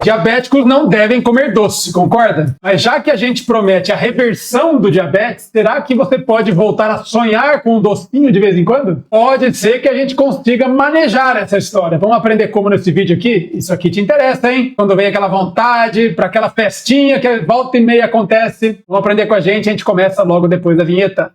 Diabéticos não devem comer doce, concorda? Mas já que a gente promete a reversão do diabetes, será que você pode voltar a sonhar com um docinho de vez em quando? Pode ser que a gente consiga manejar essa história. Vamos aprender como nesse vídeo aqui? Isso aqui te interessa, hein? Quando vem aquela vontade, para aquela festinha que volta e meia acontece. Vamos aprender com a gente começa logo depois da vinheta.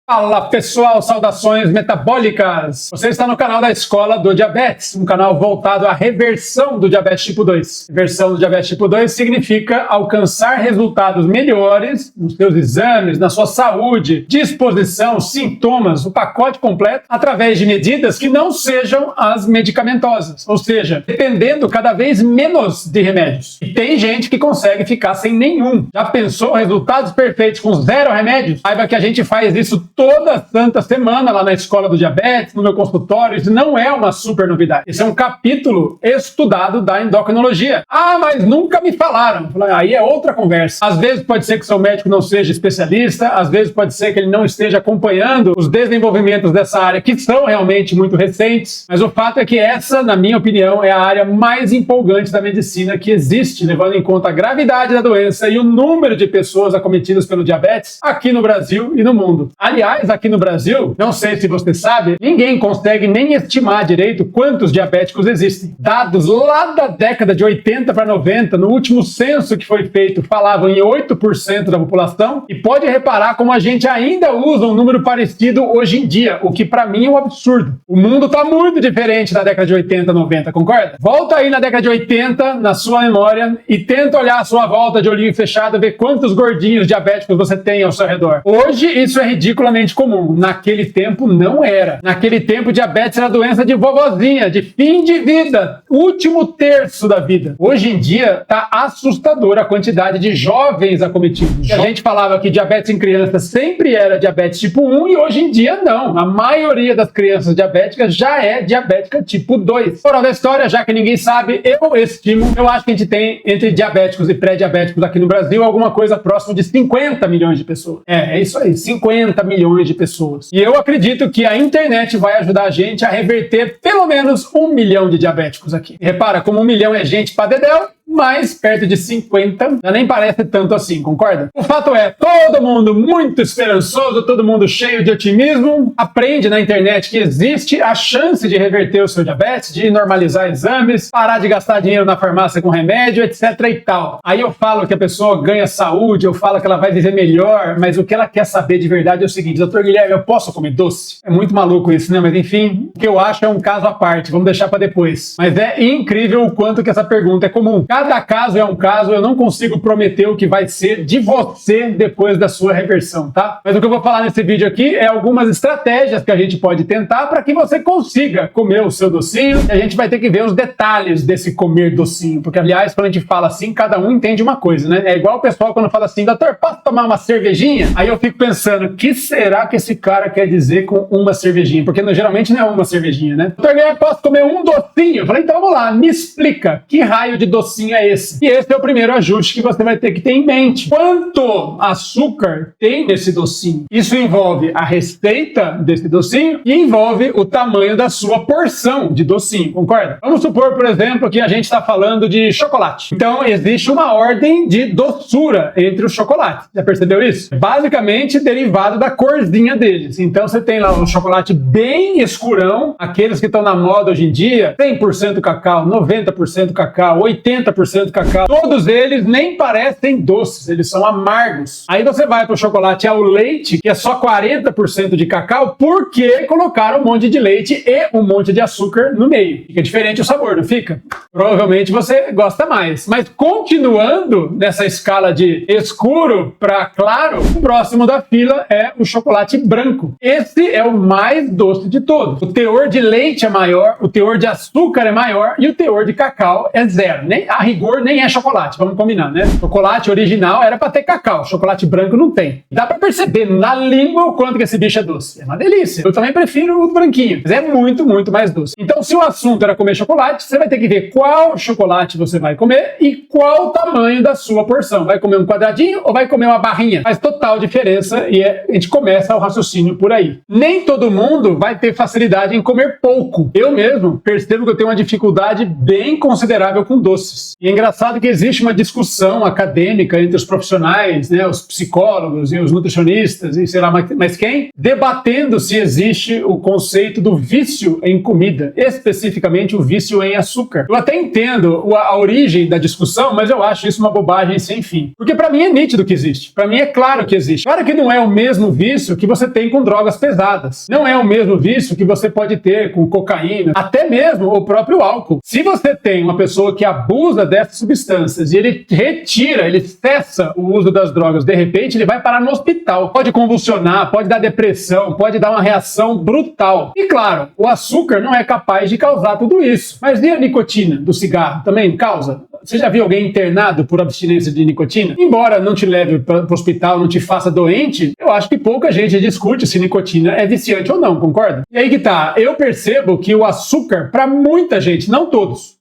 Fala pessoal, saudações metabólicas! Você está no canal da Escola do Diabetes, um canal voltado à reversão do diabetes tipo 2. Reversão do diabetes tipo 2 significa alcançar resultados melhores nos seus exames, na sua saúde, disposição, sintomas, o pacote completo, através de medidas que não sejam as medicamentosas, ou seja, dependendo cada vez menos de remédios. E tem gente que consegue ficar sem nenhum. Já pensou resultados perfeitos com 0 remédios? Saiba que a gente faz isso toda santa semana lá na Escola do Diabetes, no meu consultório. Isso não é uma super novidade. Esse é um capítulo estudado da endocrinologia. Ah, mas nunca me falaram. Aí é outra conversa. Às vezes pode ser que seu médico não seja especialista, às vezes pode ser que ele não esteja acompanhando os desenvolvimentos dessa área, que são realmente muito recentes, mas o fato é que essa, na minha opinião, é a área mais empolgante da medicina que existe, levando em conta a gravidade da doença e o número de pessoas acometidas pelo diabetes aqui no Brasil e no mundo. Aliás, aqui no Brasil, não sei se você sabe, ninguém consegue nem estimar direito quantos diabéticos existem. Dados lá da década de 80 para 90, no último censo que foi feito, falavam em 8% da população, e pode reparar como a gente ainda usa um número parecido hoje em dia, o que para mim é um absurdo. O mundo está muito diferente da década de 80, 90, concorda? Volta aí na década de 80, na sua memória, e tenta olhar à sua volta de olhinho fechado, ver quantos gordinhos diabéticos você tem ao seu redor. Hoje, isso é ridiculamente comum. Naquele tempo não era. Naquele tempo diabetes era doença de vovozinha, de fim de vida, último terço da vida. Hoje em dia tá assustadora a quantidade de jovens acometidos. A gente falava que diabetes em criança sempre era diabetes tipo 1 e hoje em dia não. A maioria das crianças diabéticas já é diabética tipo 2. Moral da história, já que ninguém sabe, eu acho que a gente tem entre diabéticos e pré-diabéticos aqui no Brasil alguma coisa próximo de 50 milhões de pessoas. É isso aí, 50 milhões de pessoas. E eu acredito que a internet vai ajudar a gente a reverter pelo menos 1 milhão de diabéticos aqui. E repara, como 1 milhão é gente pra dedéu, mas perto de 50 já nem parece tanto assim, concorda? O fato é, todo mundo muito esperançoso, todo mundo cheio de otimismo, aprende na internet que existe a chance de reverter o seu diabetes, de normalizar exames, parar de gastar dinheiro na farmácia com remédio, etc e tal. Aí eu falo que a pessoa ganha saúde, eu falo que ela vai viver melhor, mas o que ela quer saber de verdade é o seguinte: doutor Guilherme, eu posso comer doce? É muito maluco isso, né? Mas enfim, o que eu acho é um caso à parte, vamos deixar para depois. Mas é incrível o quanto que essa pergunta é comum. Cada caso é um caso, eu não consigo prometer o que vai ser de você depois da sua reversão, tá? Mas o que eu vou falar nesse vídeo aqui é algumas estratégias que a gente pode tentar para que você consiga comer o seu docinho, e a gente vai ter que ver os detalhes desse comer docinho, porque aliás, quando a gente fala assim, cada um entende uma coisa, né? É igual o pessoal quando fala assim: doutor, posso tomar uma cervejinha? Aí eu fico pensando, o que será que esse cara quer dizer com uma cervejinha? Porque geralmente não é uma cervejinha, né? Doutor, eu posso comer um docinho? Eu falei, então vamos lá, me explica, que raio de docinho é esse? E esse é o primeiro ajuste que você vai ter que ter em mente. Quanto açúcar tem nesse docinho? Isso envolve a receita desse docinho e envolve o tamanho da sua porção de docinho, concorda? Vamos supor, por exemplo, que a gente está falando de chocolate. Então, existe uma ordem de doçura entre os chocolates. Já percebeu isso? Basicamente, derivado da corzinha deles. Então, você tem lá um chocolate bem escurão, aqueles que estão na moda hoje em dia, 100% cacau, 90% cacau, 80% cacau, todos eles nem parecem doces, eles são amargos. Aí você vai para o chocolate ao leite, que é só 40% de cacau, porque colocaram um monte de leite e um monte de açúcar no meio. Fica diferente o sabor, não fica? Provavelmente você gosta mais. Mas continuando nessa escala de escuro para claro, o próximo da fila é o chocolate branco. Esse é o mais doce de todos. O teor de leite é maior, o teor de açúcar é maior e o teor de cacau é zero. Nem rigor nem é chocolate, vamos combinar, né? Chocolate original era pra ter cacau, chocolate branco não tem. Dá pra perceber na língua o quanto que esse bicho é doce. É uma delícia. Eu também prefiro o branquinho, mas é muito, muito mais doce. Então, se o assunto era comer chocolate, você vai ter que ver qual chocolate você vai comer e qual o tamanho da sua porção. Vai comer um quadradinho ou vai comer uma barrinha? Faz total diferença e a gente começa o raciocínio por aí. Nem todo mundo vai ter facilidade em comer pouco. Eu mesmo percebo que eu tenho uma dificuldade bem considerável com doces. E é engraçado que existe uma discussão acadêmica entre os profissionais, né, os psicólogos e os nutricionistas e sei lá mais quem, debatendo se existe o conceito do vício em comida, especificamente o vício em açúcar. Eu até entendo a origem da discussão, mas eu acho isso uma bobagem sem fim. Porque para mim é nítido que existe. Para mim é claro que existe. Claro que não é o mesmo vício que você tem com drogas pesadas. Não é o mesmo vício que você pode ter com cocaína, até mesmo o próprio álcool. Se você tem uma pessoa que abusa dessas substâncias e ele retira, ele cessa o uso das drogas, de repente ele vai parar no hospital. Pode convulsionar, pode dar depressão, pode dar uma reação brutal. E claro, o açúcar não é capaz de causar tudo isso. Mas e a nicotina do cigarro? Também causa? Você já viu alguém internado por abstinência de nicotina? Embora não te leve para o hospital, não te faça doente, eu acho que pouca gente discute se nicotina é viciante ou não, concorda? E aí que tá, eu percebo que o açúcar, para muita gente, não todos,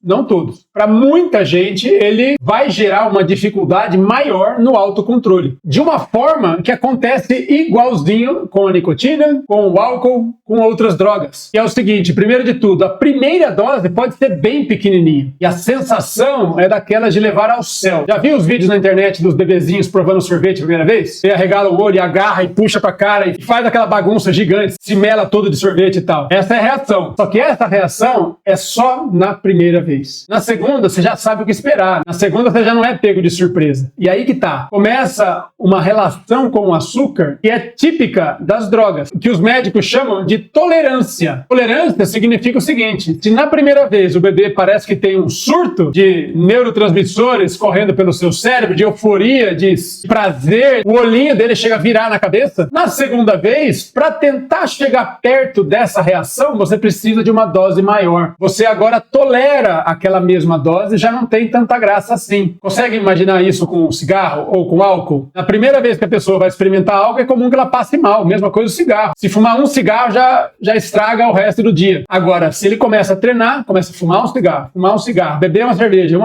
para muita gente, ele vai gerar uma dificuldade maior no autocontrole. De uma forma que acontece igualzinho com a nicotina, com o álcool, com outras drogas. E é o seguinte, primeiro de tudo, a primeira dose pode ser bem pequenininha. E a sensação é daquelas de levar ao céu. Já viu os vídeos na internet dos bebezinhos provando sorvete a primeira vez? Você arregala o olho e agarra e puxa pra cara e faz aquela bagunça gigante, se mela todo de sorvete e tal. Essa é a reação. Só que essa reação é só na primeira vez. Na segunda, você já sabe o que esperar. Na segunda, você já não é pego de surpresa. E aí que tá. Começa uma relação com o açúcar que é típica das drogas, que os médicos chamam de tolerância. Tolerância significa o seguinte: se na primeira vez o bebê parece que tem um surto de neurotransmissores correndo pelo seu cérebro, de euforia, de prazer, o olhinho dele chega a virar na cabeça, na segunda vez, para tentar chegar perto dessa reação, você precisa de uma dose maior. Você agora tolera aquela mesma dose, já não tem tanta graça assim. Consegue imaginar isso com cigarro ou com álcool? Na primeira vez que a pessoa vai experimentar álcool, é comum que ela passe mal. Mesma coisa o cigarro. Se fumar um cigarro, já estraga o resto do dia. Agora, se ele começa a treinar, começa a fumar um cigarro, beber uma cerveja,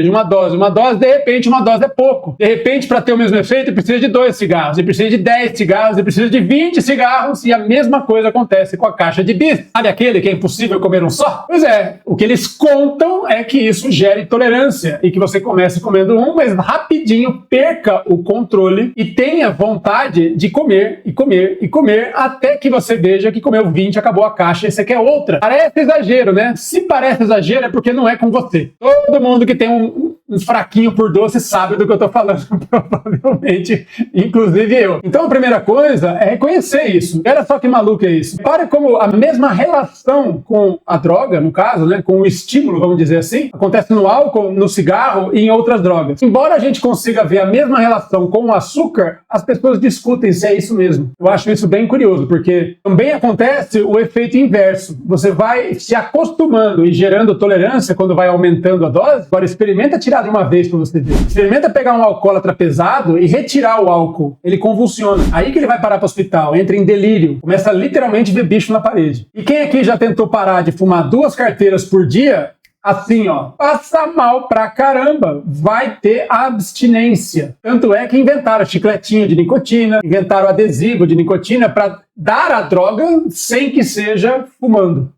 uma dose, de repente uma dose é pouco. De repente, para ter o mesmo efeito, ele precisa de 2 cigarros, ele precisa de 10 cigarros, ele precisa de 20 cigarros, e a mesma coisa acontece com a caixa de bis. Sabe aquele que é impossível comer um só? Pois é, o que eles contam é que isso gere tolerância, e que você comece comendo um, mas rapidinho perca o controle e tenha vontade de comer, e comer, e comer, até que você veja que comeu 20, acabou a caixa, e você quer outra. Parece exagero, né? Se parece exagero, é porque não é com você. Todo mundo que tem um fraquinho por doce sabe do que eu tô falando, provavelmente, inclusive eu. Então a primeira coisa é reconhecer isso. Olha só que maluco é isso. Repare como a mesma relação com a droga, no caso, né, com o estímulo, vamos dizer assim, acontece no álcool, no cigarro e em outras drogas. Embora a gente consiga ver a mesma relação com o açúcar, as pessoas discutem se é isso mesmo. Eu acho isso bem curioso, porque também acontece o efeito inverso. Você vai se acostumando e gerando tolerância quando vai aumentando a dose. Agora experimenta tirar de uma vez para você ver. Experimenta pegar um alcoólatra pesado e retirar o álcool. Ele convulsiona. Aí que ele vai parar para o hospital, entra em delírio, começa a literalmente ver bicho na parede. E quem aqui já tentou parar de fumar 2 carteiras por dia? Assim, ó, passa mal pra caramba, vai ter abstinência. Tanto é que inventaram chicletinho de nicotina, inventaram adesivo de nicotina para dar a droga sem que seja fumando.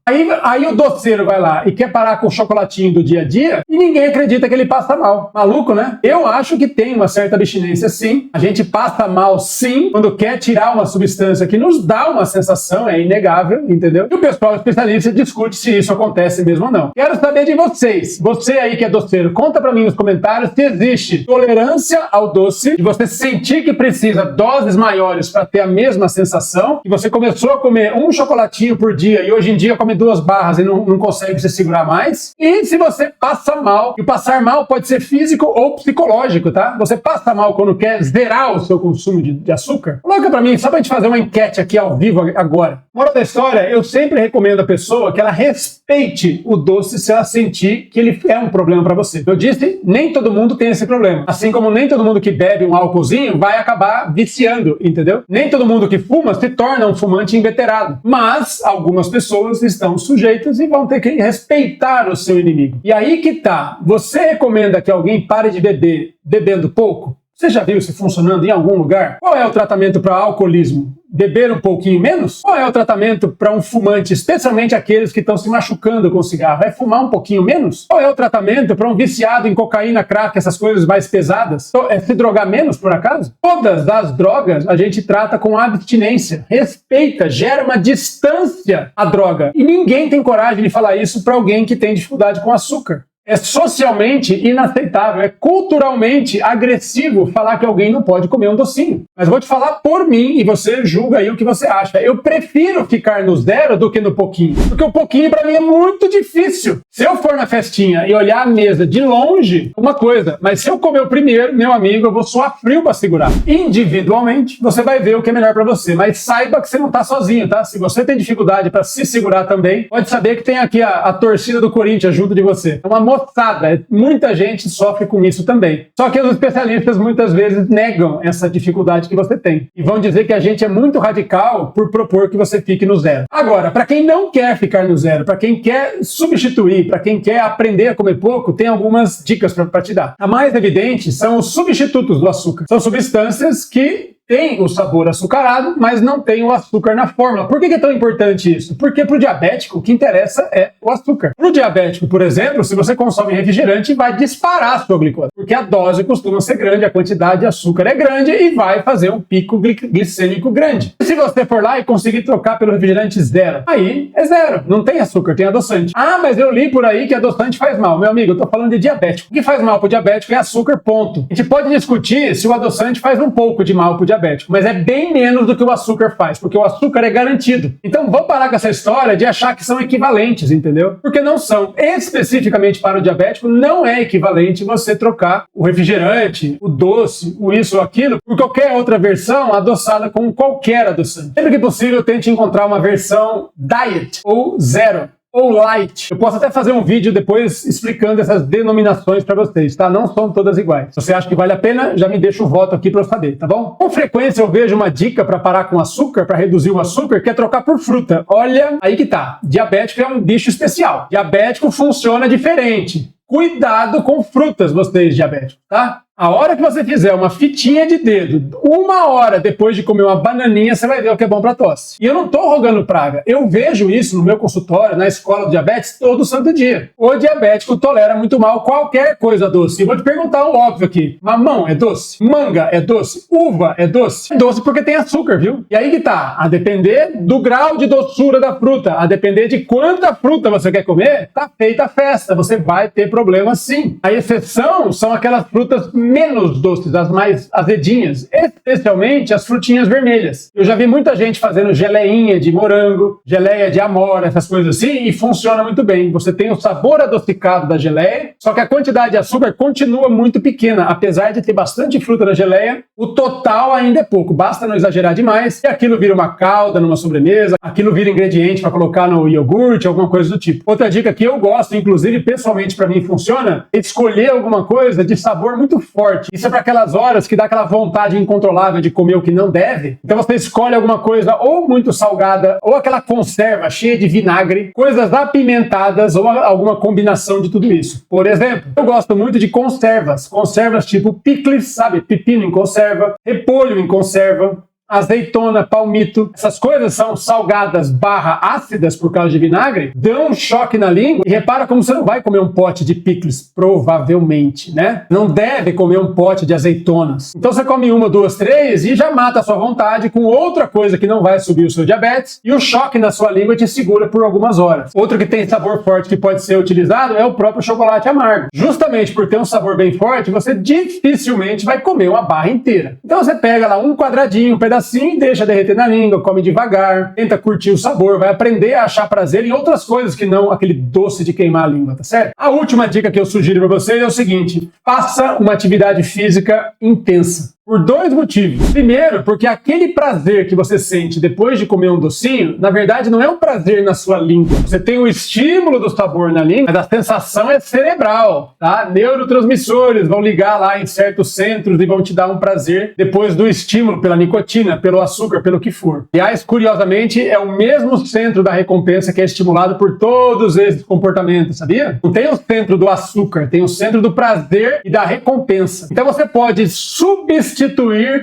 Aí o doceiro vai lá e quer parar com o chocolatinho do dia a dia e ninguém acredita que ele passa mal. Maluco, né? Eu acho que tem uma certa abstinência, sim. A gente passa mal, sim, quando quer tirar uma substância que nos dá uma sensação, é inegável, entendeu? E o pessoal especialista discute se isso acontece mesmo ou não. Quero saber de vocês. Você aí que é doceiro, conta pra mim nos comentários se existe tolerância ao doce, de você sentir que precisa doses maiores para ter a mesma sensação, e você começou a comer um chocolatinho por dia e hoje em dia come 2 barras e não consegue se segurar mais. E se você passa mal, e o passar mal pode ser físico ou psicológico, tá? Você passa mal quando quer zerar o seu consumo de açúcar? Coloca pra mim, só pra gente fazer uma enquete aqui ao vivo agora. Moral da história, eu sempre recomendo à pessoa que ela respeite o doce se ela sentir que ele é um problema pra você. Eu disse, nem todo mundo tem esse problema. Assim como nem todo mundo que bebe um álcoolzinho vai acabar viciando, entendeu? Nem todo mundo que fuma se torna um fumante inveterado. Mas algumas pessoas estão sujeitas e vão ter que respeitar o seu inimigo. E aí que tá. Você recomenda que alguém pare de beber bebendo pouco? Você já viu isso funcionando em algum lugar? Qual é o tratamento para alcoolismo? Beber um pouquinho menos? Qual é o tratamento para um fumante, especialmente aqueles que estão se machucando com cigarro? É fumar um pouquinho menos? Qual é o tratamento para um viciado em cocaína, crack, essas coisas mais pesadas? É se drogar menos, por acaso? Todas as drogas a gente trata com abstinência. Respeita, gera uma distância à droga. E ninguém tem coragem de falar isso para alguém que tem dificuldade com açúcar. É socialmente inaceitável, é culturalmente agressivo falar que alguém não pode comer um docinho. Mas vou te falar por mim e você julga aí o que você acha. Eu prefiro ficar no 0 do que no pouquinho. Porque o pouquinho pra mim é muito difícil. Se eu for na festinha e olhar a mesa de longe, uma coisa. Mas se eu comer o primeiro, meu amigo, eu vou suar frio pra segurar. Individualmente, você vai ver o que é melhor pra você. Mas saiba que você não tá sozinho, tá? Se você tem dificuldade pra se segurar também, pode saber que tem aqui a torcida do Corinthians junto de você. É uma moçada, muita gente sofre com isso também. Só que os especialistas muitas vezes negam essa dificuldade que você tem. E vão dizer que a gente é muito radical por propor que você fique no 0. Agora, para quem não quer ficar no 0, para quem quer substituir, para quem quer aprender a comer pouco, tem algumas dicas para te dar. A mais evidente são os substitutos do açúcar. São substâncias que tem o sabor açucarado, mas não tem o açúcar na fórmula. Por que é tão importante isso? Porque para o diabético o que interessa é o açúcar. Para o diabético, por exemplo, se você consome refrigerante, vai disparar a sua glicose, porque a dose costuma ser grande, a quantidade de açúcar é grande e vai fazer um pico glicêmico grande. E se você for lá e conseguir trocar pelo refrigerante 0, aí é 0, não tem açúcar, tem adoçante. Ah, mas eu li por aí que adoçante faz mal. Meu amigo, eu tô falando de diabético. O que faz mal para o diabético é açúcar, ponto. A gente pode discutir se o adoçante faz um pouco de mal para o diabético, mas é bem menos do que o açúcar faz, porque o açúcar é garantido. Então vamos parar com essa história de achar que são equivalentes, entendeu? Porque não são. Especificamente para o diabético, não é equivalente você trocar o refrigerante, o doce, o isso ou aquilo, por qualquer outra versão adoçada com qualquer adoçante. Sempre que possível, tente encontrar uma versão diet ou 0. Ou light. Eu posso até fazer um vídeo depois explicando essas denominações para vocês, tá? Não são todas iguais. Se você acha que vale a pena, já me deixa o voto aqui para eu saber, tá bom? Com frequência eu vejo uma dica para parar com açúcar, para reduzir o açúcar, que é trocar por fruta. Olha, aí que tá. Diabético é um bicho especial. Diabético funciona diferente. Cuidado com frutas, vocês diabéticos, tá? A hora que você fizer uma fitinha de dedo, 1 hora depois de comer uma bananinha, você vai ver o que é bom para tosse. E eu não tô rogando praga. Eu vejo isso no meu consultório, na escola do diabetes, todo santo dia. O diabético tolera muito mal qualquer coisa doce. E vou te perguntar o óbvio aqui. Mamão é doce? Manga é doce? Uva é doce? É doce porque tem açúcar, viu? E aí que tá. A depender do grau de doçura da fruta, a depender de quanta fruta você quer comer, tá feita a festa. Você vai ter problema sim. A exceção são aquelas frutas menos doces, as mais azedinhas, especialmente as frutinhas vermelhas. Eu já vi muita gente fazendo geleinha de morango, geleia de amora, essas coisas assim, e funciona muito bem. Você tem o sabor adocicado da geleia, só que a quantidade de açúcar continua muito pequena. Apesar de ter bastante fruta na geleia, o total ainda é pouco. Basta não exagerar demais e aquilo vira uma calda numa sobremesa, aquilo vira ingrediente para colocar no iogurte, alguma coisa do tipo. Outra dica que eu gosto, inclusive pessoalmente para mim funciona, é escolher alguma coisa de sabor muito forte. Isso é para aquelas horas que dá aquela vontade incontrolável de comer o que não deve. Então você escolhe alguma coisa ou muito salgada, ou aquela conserva cheia de vinagre, coisas apimentadas ou alguma combinação de tudo isso. Por exemplo, eu gosto muito de conservas. Conservas tipo picles, sabe? Pepino em conserva, repolho em conserva, azeitona, palmito, essas coisas são salgadas / ácidas por causa de vinagre, dão um choque na língua e repara como você não vai comer um pote de picles, provavelmente, né? Não deve comer um pote de azeitonas. Então você come 1, 2, 3 e já mata a sua vontade com outra coisa que não vai subir o seu diabetes e o choque na sua língua te segura por algumas horas. Outro que tem sabor forte que pode ser utilizado é o próprio chocolate amargo. Justamente por ter um sabor bem forte, você dificilmente vai comer uma barra inteira. Então você pega lá um quadradinho, um pedacinho pedacinho e deixa derreter na língua, come devagar, tenta curtir o sabor, vai aprender a achar prazer em outras coisas que não aquele doce de queimar a língua, tá certo? A última dica que eu sugiro para vocês é o seguinte: faça uma atividade física intensa. Por dois motivos. Primeiro, porque aquele prazer que você sente depois de comer um docinho, na verdade não é um prazer na sua língua. Você tem o estímulo do sabor na língua, mas a sensação é cerebral, tá? Neurotransmissores vão ligar lá em certos centros e vão te dar um prazer depois do estímulo pela nicotina, pelo açúcar, pelo que for. Aliás, curiosamente, é o mesmo centro da recompensa que é estimulado por todos esses comportamentos, sabia? Não tem o centro do açúcar, tem o centro do prazer e da recompensa. Então você pode substituir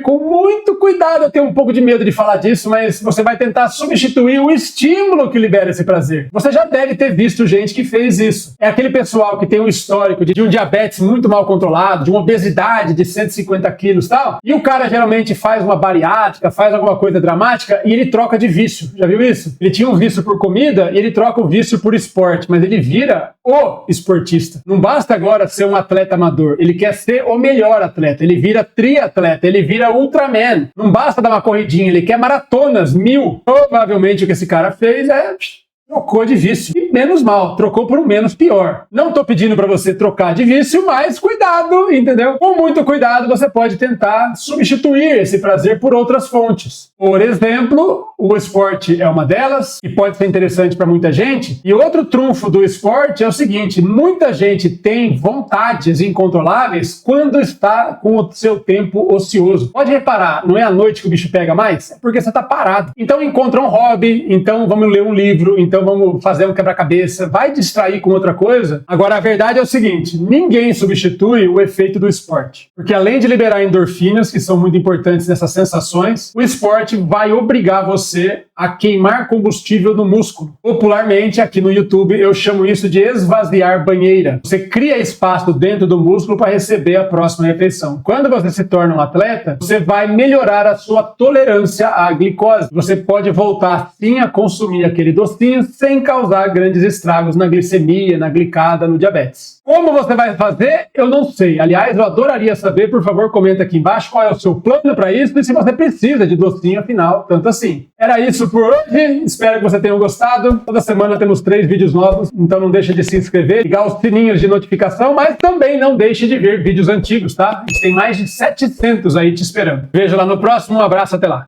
com muito cuidado, eu tenho um pouco de medo de falar disso, mas você vai tentar substituir o estímulo que libera esse prazer. Você já deve ter visto gente que fez isso. É aquele pessoal que tem um histórico de um diabetes muito mal controlado, de uma obesidade de 150 quilos e tal, e o cara geralmente faz uma bariátrica, faz alguma coisa dramática e ele troca de vício. Já viu isso? Ele tinha um vício por comida e ele troca o vício por esporte, mas ele vira o esportista. Não basta agora ser um atleta amador, ele quer ser o melhor atleta, ele vira triatleta, ele vira Ultraman. Não basta dar uma corridinha, ele quer maratonas, 1000. Provavelmente o que esse cara fez é trocou de vício. E menos mal, trocou por um menos pior. Não tô pedindo para você trocar de vício, mas cuidado, entendeu? Com muito cuidado você pode tentar substituir esse prazer por outras fontes. Por exemplo, o esporte é uma delas, e pode ser interessante para muita gente. E outro trunfo do esporte é o seguinte: muita gente tem vontades incontroláveis quando está com o seu tempo ocioso. Pode reparar, não é à noite que o bicho pega mais? É porque você está parado. Então encontra um hobby, então vamos ler um livro, então vamos fazer um quebra-cabeça, vai distrair com outra coisa. Agora a verdade é o seguinte: ninguém substitui o efeito do esporte. Porque além de liberar endorfinas, que são muito importantes nessas sensações, o esporte vai obrigar você a queimar combustível no músculo. Popularmente, aqui no YouTube, eu chamo isso de esvaziar banheira. Você cria espaço dentro do músculo para receber a próxima refeição. Quando você se torna um atleta, você vai melhorar a sua tolerância à glicose. Você pode voltar sim a consumir aquele docinho sem causar grandes estragos na glicemia, na glicada, no diabetes. Como você vai fazer? Eu não sei. Aliás, eu adoraria saber. Por favor, comenta aqui embaixo qual é o seu plano para isso e se você precisa de docinho, afinal, tanto assim. Era isso por hoje. Espero que você tenha gostado. Toda semana temos 3 vídeos novos, então não deixe de se inscrever, ligar os sininhos de notificação, mas também não deixe de ver vídeos antigos, tá? A gente tem mais de 700 aí te esperando. Vejo lá no próximo. Um abraço, até lá.